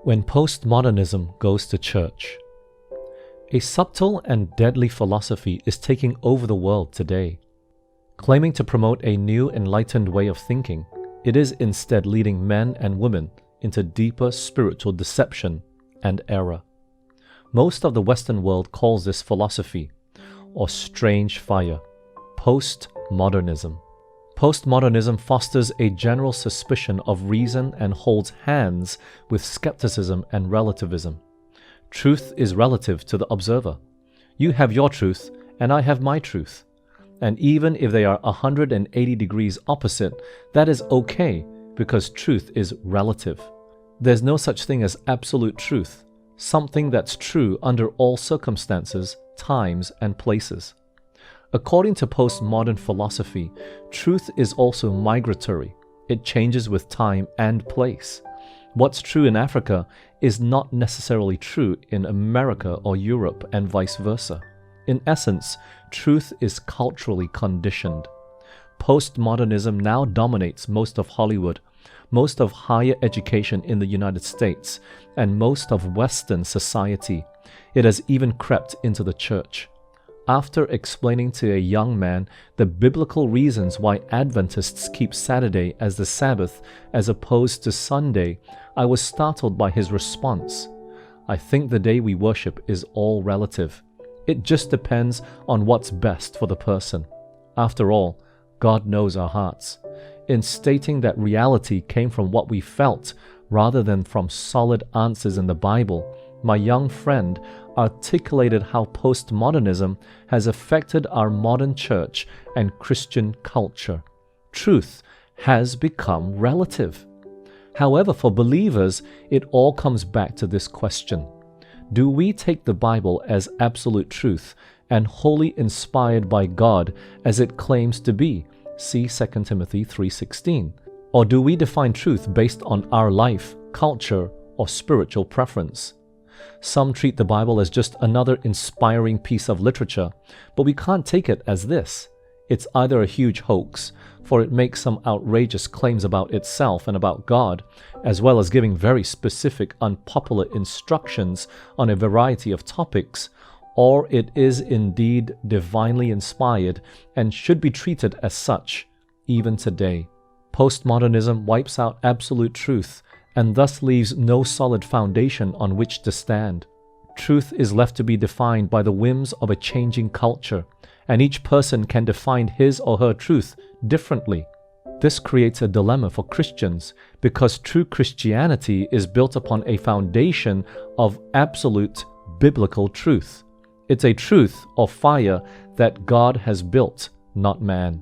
When postmodernism goes to church. A subtle and deadly philosophy is taking over the world today. Claiming to promote a new enlightened way of thinking, it is instead leading men and women into deeper spiritual deception and error. Most of the Western world calls this philosophy, or strange fire, postmodernism. Postmodernism fosters a general suspicion of reason and holds hands with skepticism and relativism. Truth is relative to the observer. You have your truth, and I have my truth. And even if they are 180 degrees opposite, that is okay, because truth is relative. There's no such thing as absolute truth, something that's true under all circumstances, times, and places. According to postmodern philosophy, truth is also migratory. It changes with time and place. What's true in Africa is not necessarily true in America or Europe, and vice versa. In essence, truth is culturally conditioned. Postmodernism now dominates most of Hollywood, most of higher education in the United States, and most of Western society. It has even crept into the church. After explaining to a young man the biblical reasons why Adventists keep Saturday as the Sabbath as opposed to Sunday, I was startled by his response. I think the day we worship is all relative. It just depends on what's best for the person. After all, God knows our hearts. In stating that reality came from what we felt rather than from solid answers in the Bible, my young friend articulated how postmodernism has affected our modern church and Christian culture. Truth has become relative. However, for believers, it all comes back to this question. Do we take the Bible as absolute truth and wholly inspired by God as it claims to be? See 2 Timothy 3:16. Or do we define truth based on our life, culture, or spiritual preference? Some treat the Bible as just another inspiring piece of literature, but we can't take it as this. It's either a huge hoax, for it makes some outrageous claims about itself and about God, as well as giving very specific, unpopular instructions on a variety of topics, or it is indeed divinely inspired and should be treated as such, even today. Postmodernism wipes out absolute truth and thus leaves no solid foundation on which to stand. Truth is left to be defined by the whims of a changing culture, and each person can define his or her truth differently. This creates a dilemma for Christians because true Christianity is built upon a foundation of absolute biblical truth. It's a truth or fire that God has built, not man.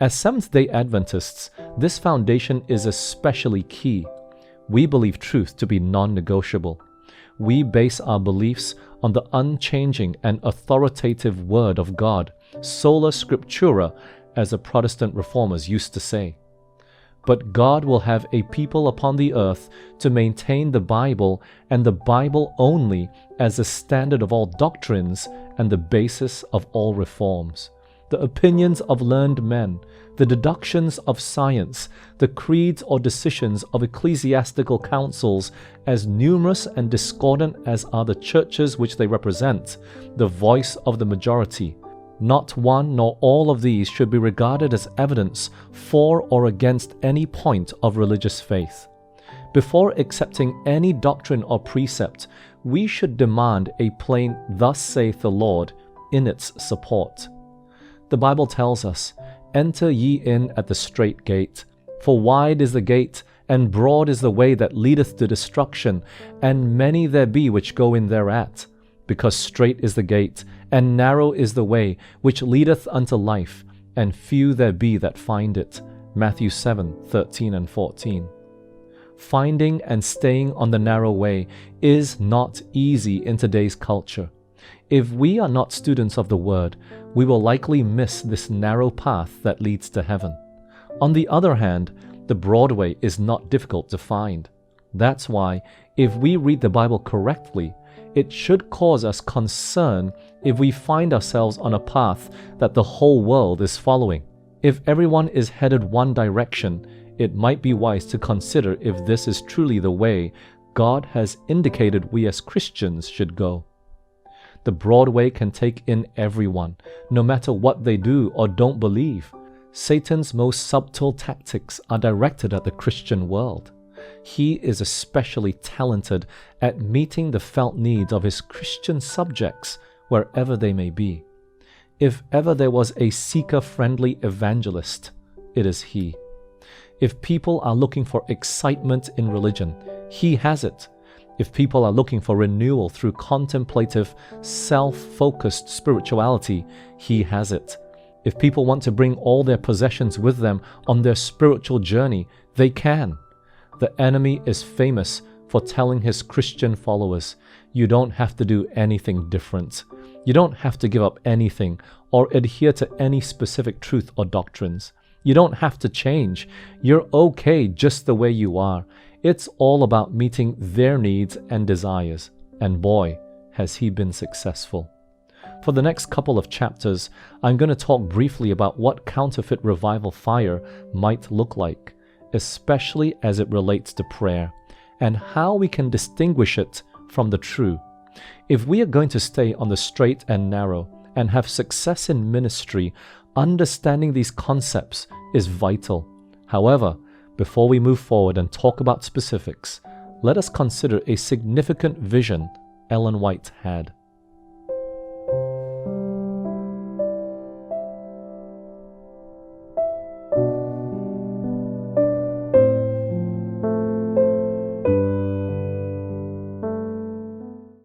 As Seventh-day Adventists, this foundation is especially key. We believe truth to be non-negotiable. We base our beliefs on the unchanging and authoritative Word of God, sola scriptura, as the Protestant reformers used to say. But God will have a people upon the earth to maintain the Bible and the Bible only as the standard of all doctrines and the basis of all reforms. The opinions of learned men, the deductions of science, the creeds or decisions of ecclesiastical councils, as numerous and discordant as are the churches which they represent, the voice of the majority. Not one nor all of these should be regarded as evidence for or against any point of religious faith. Before accepting any doctrine or precept, we should demand a plain "Thus saith the Lord" in its support. The Bible tells us, "Enter ye in at the strait gate, for wide is the gate, and broad is the way that leadeth to destruction, and many there be which go in thereat. Because strait is the gate, and narrow is the way, which leadeth unto life, and few there be that find it." Matthew 7:13 and 14. Finding and staying on the narrow way is not easy in today's culture. If we are not students of the Word, we will likely miss this narrow path that leads to heaven. On the other hand, the broad way is not difficult to find. That's why, if we read the Bible correctly, it should cause us concern if we find ourselves on a path that the whole world is following. If everyone is headed one direction, it might be wise to consider if this is truly the way God has indicated we as Christians should go. The broad way can take in everyone, no matter what they do or don't believe. Satan's most subtle tactics are directed at the Christian world. He is especially talented at meeting the felt needs of his Christian subjects wherever they may be. If ever there was a seeker-friendly evangelist, it is he. If people are looking for excitement in religion, he has it. If people are looking for renewal through contemplative, self-focused spirituality, he has it. If people want to bring all their possessions with them on their spiritual journey, they can. The enemy is famous for telling his Christian followers, you don't have to do anything different. You don't have to give up anything or adhere to any specific truth or doctrines. You don't have to change. You're okay just the way you are. It's all about meeting their needs and desires. And boy, has he been successful. For the next couple of chapters, I'm going to talk briefly about what counterfeit revival fire might look like, especially as it relates to prayer, and how we can distinguish it from the true. If we are going to stay on the straight and narrow and have success in ministry, understanding these concepts is vital. However, before we move forward and talk about specifics, let us consider a significant vision Ellen White had.